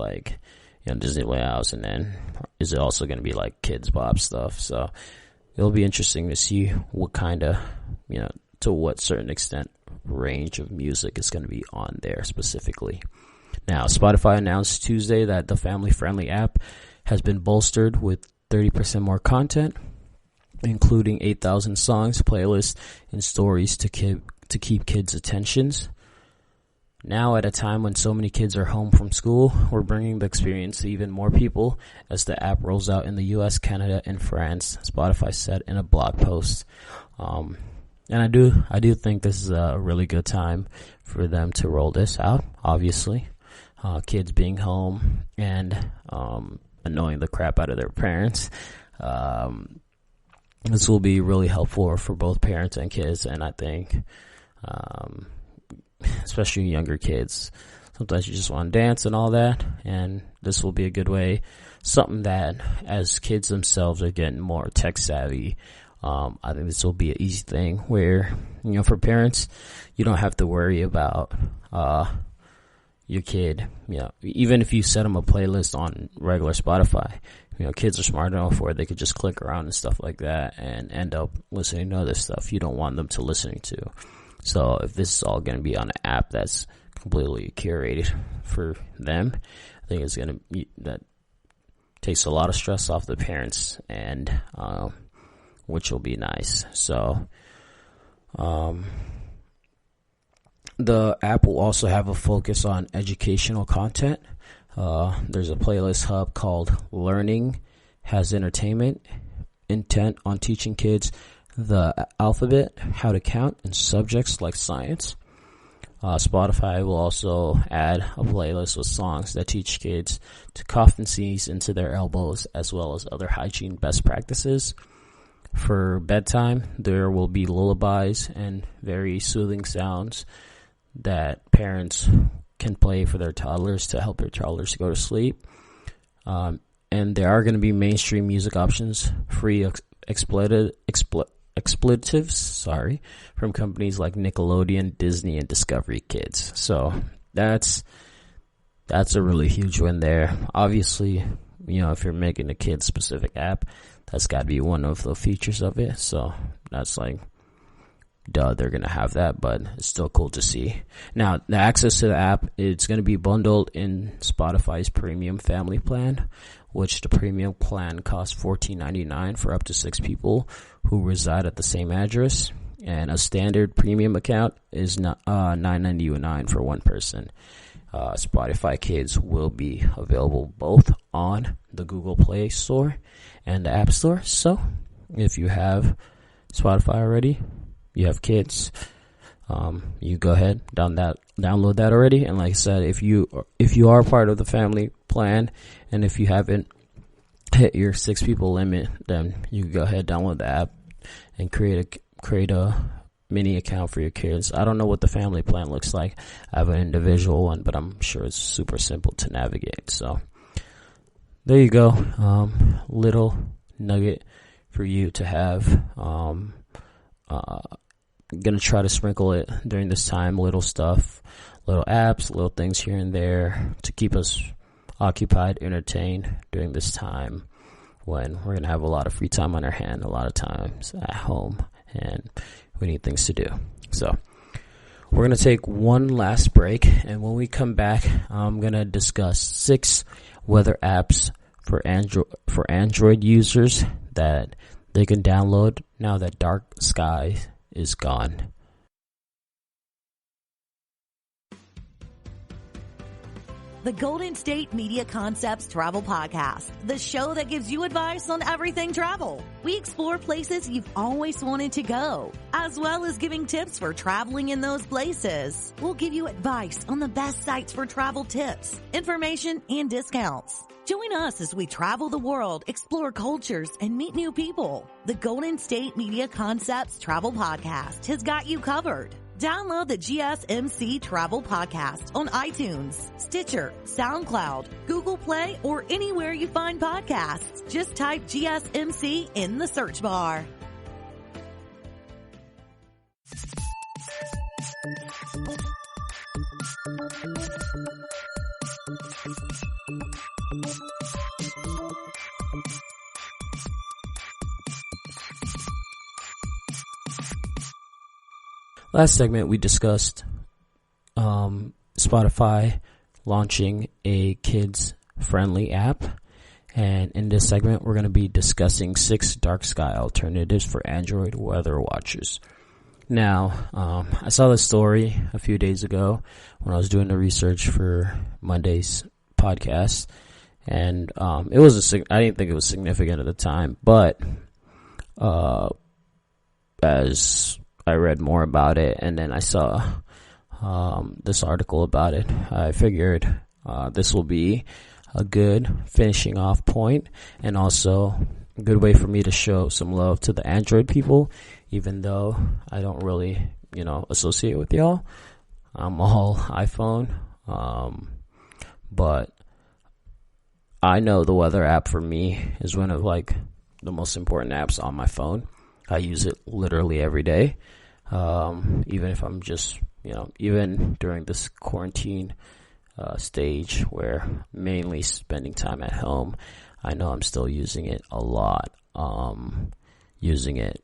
Disney Playhouse, and then is it also going to be Kids Bop stuff? So it'll be interesting to see what kind of, to what certain extent range of music is going to be on there specifically. Now, Spotify announced Tuesday that the family-friendly app has been bolstered with 30% more content, including 8,000 songs, playlists, and stories to keep kids' attentions. Now, at a time when so many kids are home from school, we're bringing the experience to even more people as the app rolls out in the U.S., Canada, and France, Spotify said in a blog post. And I do think this is a really good time for them to roll this out, obviously. Kids being home and annoying the crap out of their parents. This will be really helpful for both parents and kids, and I think especially younger kids, sometimes you just want to dance and all that, and this will be a good way, something that as kids themselves are getting more tech savvy, I think this will be an easy thing where, for parents, you don't have to worry about your kid, even if you set them a playlist on regular Spotify, kids are smart enough where they could just click around and stuff like that and end up listening to other stuff you don't want them to listen to. So if this is all going to be on an app that's completely curated for them, I think it's going to that takes a lot of stress off the parents, and which will be nice. So The app will also have a focus on educational content. There's a playlist hub called Learning Has Entertainment, intent on teaching kids the alphabet, how to count, and subjects like science. Spotify will also add a playlist with songs that teach kids to cough and sneeze into their elbows, as well as other hygiene best practices. For bedtime, there will be lullabies and very soothing sounds that parents can play for their toddlers to help their toddlers go to sleep. And there are going to be mainstream music options, free expletives, from companies like Nickelodeon, Disney, and Discovery Kids. So that's a really huge win there. Obviously, if you're making a kid-specific app, that's got to be one of the features of it. So that's like, duh, they're going to have that, but it's still cool to see. Now, the access to the app, it's going to be bundled in Spotify's premium family plan, which the premium plan costs $14.99 for up to 6 people who reside at the same address. And a standard premium account is $9.99 for one person. Spotify Kids will be available both on the Google Play Store and the App Store. So if you have Spotify already, you have kids, you go ahead, download that already. And like I said, if you are part of the family plan, and if you haven't hit your 6 people limit, then you can go ahead, download the app, and create a mini account for your kids. I don't know what the family plan looks like. I have an individual one, but I'm sure it's super simple to navigate. So there you go. Little nugget for you to have. Gonna try to sprinkle it during this time, little stuff, little apps, little things here and there to keep us occupied, entertained during this time when we're gonna have a lot of free time on our hand, a lot of times at home, and we need things to do. So we're gonna take one last break, and when we come back, I'm gonna discuss 6 weather apps for Android users that they can download now that dark sky is gone. The Golden State Media Concepts Travel Podcast, the show that gives you advice on everything travel. We explore places you've always wanted to go, as well as giving tips for traveling in those places. We'll give you advice on the best sites for travel tips, information, and discounts. Join us as we travel the world, explore cultures, and meet new people. The Golden State Media Concepts Travel Podcast has got you covered. Download the GSMC Travel Podcast on iTunes, Stitcher, SoundCloud, Google Play, or anywhere you find podcasts. Just type GSMC in the search bar. Last segment, we discussed Spotify launching a kids-friendly app. And in this segment, we're going to be discussing 6 dark sky alternatives for Android weather watchers. Now, I saw this story a few days ago when I was doing the research for Monday's podcast. And I didn't think it was significant at the time. But as I read more about it, and then I saw this article about it, I figured this will be a good finishing off point, and also a good way for me to show some love to the Android people, even though I don't really, associate with y'all. I'm all iPhone, but I know the weather app for me is one of the most important apps on my phone. I use it literally every day. Even if I'm just, even during this quarantine stage where mainly spending time at home, I know I'm still using it a lot. Using it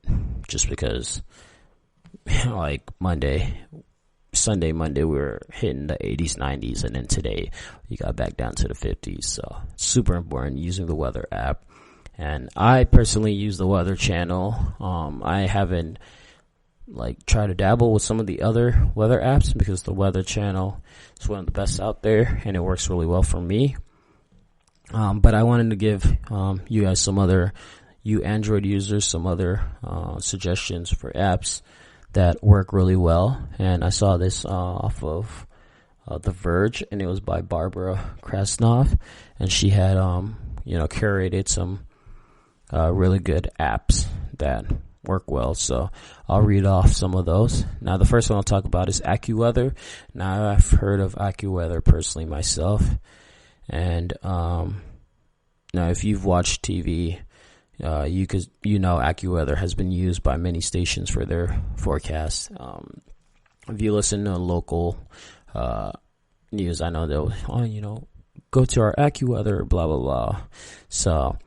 just because, Sunday, Monday, we were hitting the 80s, 90s, and then today we got back down to the 50s. So super important using the weather app. And I personally use the Weather Channel. I haven't like try to dabble with some of the other weather apps, because the Weather Channel is one of the best out there and it works really well for me. But I wanted to give you guys you Android users, some other suggestions for apps that work really well. And I saw this off of The Verge, and it was by Barbara Krasnov, and she had curated some really good apps that work well. So I'll read off some of those. Now, the first one I'll talk about is AccuWeather. Now, I've heard of AccuWeather personally myself, and now if you've watched TV, you know AccuWeather has been used by many stations for their forecasts. If you listen to local news, I know they'll go to our AccuWeather, blah blah blah. So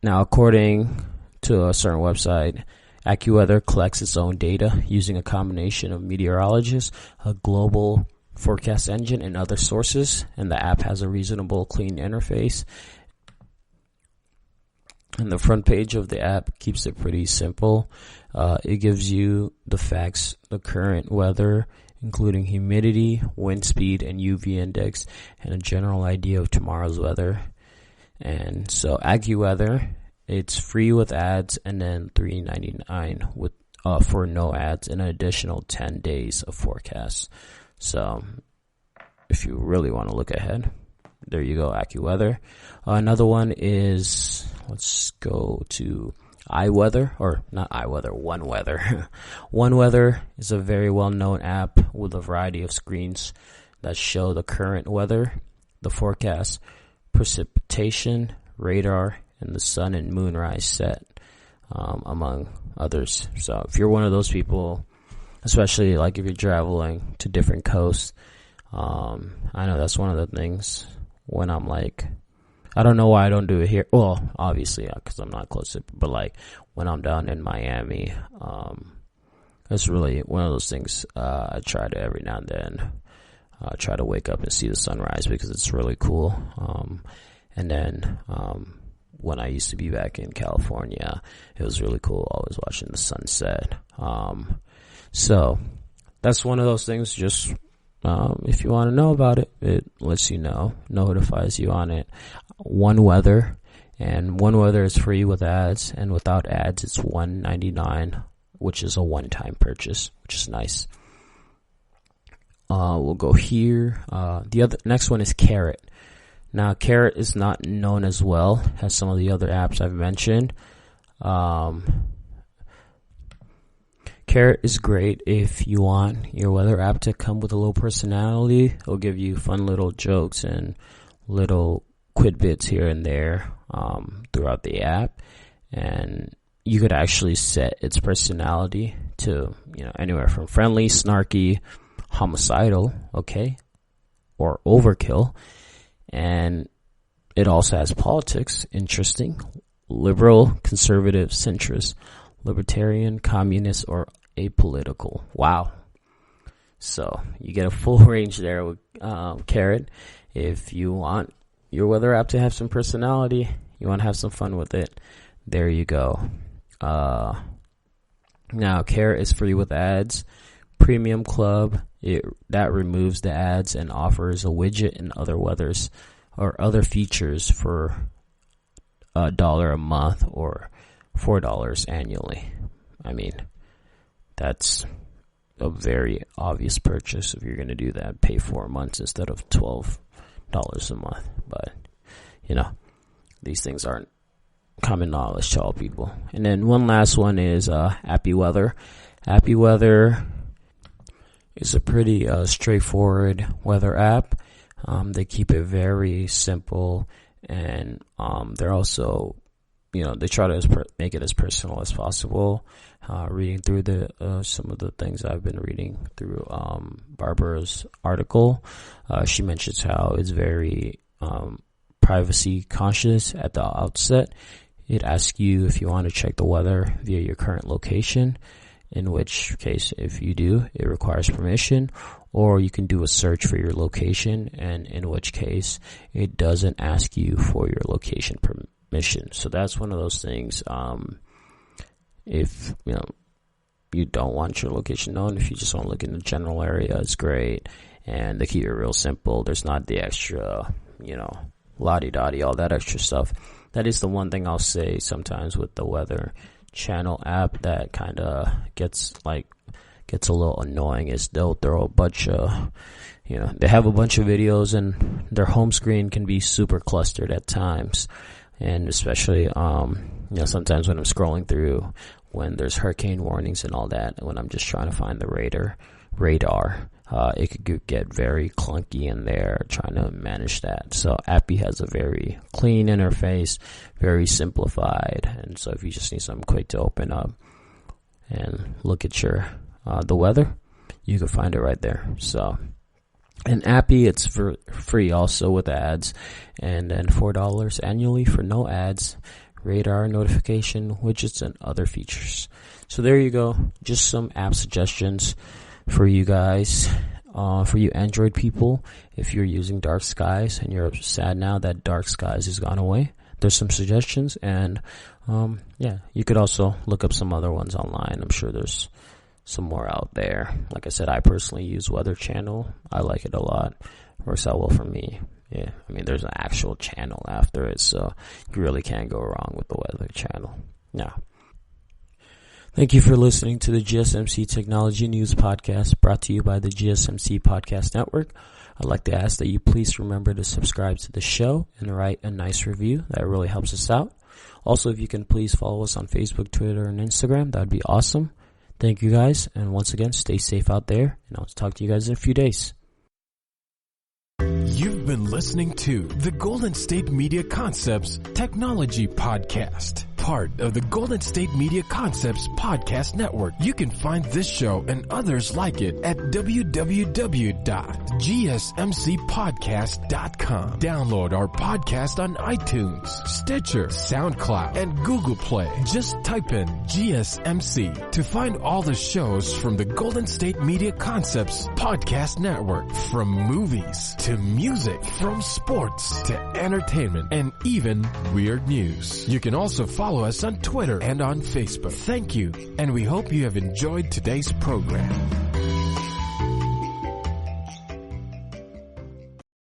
now, according to a certain website, AccuWeather collects its own data using a combination of meteorologists, a global forecast engine, and other sources, and the app has a reasonable, clean interface. And the front page of the app keeps it pretty simple. It gives you the facts, the current weather, including humidity, wind speed, and UV index, and a general idea of tomorrow's weather. And so AccuWeather, it's free with ads, and then $3.99 with for no ads, and an additional 10 days of forecasts. So if you really want to look ahead, there you go, AccuWeather. Another one is, let's go to iWeather, or not iWeather, OneWeather. OneWeather is a very well-known app with a variety of screens that show the current weather, the forecast, precipitation, radar, and the sun and moon rise set, among others. So if you're one of those people, especially like if you're traveling to different coasts, I know that's one of the things when I'm like, I don't know why I don't do it here. Well, obviously, because I'm not close to it, but like when I'm down in Miami, it's really one of those things I try to every now and then try to wake up and see the sunrise, because it's really cool. And then when I used to be back in California, it was really cool always watching the sunset. So that's one of those things. Just if you want to know about it, it lets you know, notifies you on it. OneWeather, and OneWeather is free with ads, and without ads it's $1.99, which is a one-time purchase, which is nice. We'll go here. The next one is Carrot. Now, Carrot is not known as well as some of the other apps I've mentioned. Carrot is great if you want your weather app to come with a little personality. It'll give you fun little jokes and little tidbits here and there throughout the app, and you could actually set its personality to anywhere from friendly, snarky, homicidal, or overkill. And it also has politics, interesting, liberal, conservative, centrist, libertarian, communist, or apolitical. Wow. So you get a full range there with Carrot. If you want your weather app to have some personality, you want to have some fun with it, there you go. Now, Carrot is free with ads. Premium Club, that removes the ads and offers a widget and other weathers or other features for $1 a month or $4 annually. I mean, that's a very obvious purchase if you're going to do that. Pay 4 months instead of $12 a month. But, these things aren't common knowledge to all people. And then one last one is AccuWeather. AccuWeather is a pretty straightforward weather app. They keep it very simple, and they're also, they try to make it as personal as possible. Reading through some of the things I've been reading through Barbara's article, she mentions how it's very privacy conscious at the outset. It asks you if you want to check the weather via your current location, in which case, if you do, it requires permission, or you can do a search for your location, and in which case it doesn't ask you for your location permission. So that's one of those things. If you don't want your location known. If you just want to look in the general area, it's great. And they keep it real simple. There's not the extra, la-di-da-di, all that extra stuff. That is the one thing I'll say sometimes with the Weather Channel app that kind of gets a little annoying, is they'll throw a bunch of, they have a bunch of videos and their home screen can be super clustered at times. And especially, sometimes when I'm scrolling through, when there's hurricane warnings and all that, and when I'm just trying to find the radar, it could get very clunky in there trying to manage that. So Appy has a very clean interface, very simplified. And so if you just need something quick to open up and look at your, the weather, you can find it right there. So, and Appy, it's for free also with ads, and then $4 annually for no ads, radar, notification, widgets, and other features. So there you go. Just some app suggestions for you guys, for you Android people. If you're using Dark Skies and you're sad now that Dark Skies has gone away, there's some suggestions. And you could also look up some other ones online. I'm sure there's some more out there. Like I said, I personally use Weather Channel. I like it a lot. Works out well for me. Yeah, I mean, there's an actual channel after it, so you really can't go wrong with the Weather Channel. Now, thank you for listening to the GSMC Technology News Podcast, brought to you by the GSMC Podcast Network. I'd like to ask that you please remember to subscribe to the show and write a nice review. That really helps us out. Also, if you can please follow us on Facebook, Twitter, and Instagram, that would be awesome. Thank you guys, and once again, stay safe out there, and I'll talk to you guys in a few days. You've been listening to the Golden State Media Concepts Technology Podcast, part of the Golden State Media Concepts Podcast Network. You can find this show and others like it at www.gsmcpodcast.com. Download our podcast on iTunes, Stitcher, SoundCloud, and Google Play. Just type in GSMC to find all the shows from the Golden State Media Concepts Podcast Network, from movies to music, from sports to entertainment, and even weird news. You can also follow us on Twitter and on Facebook. Thank you, and we hope you have enjoyed today's program.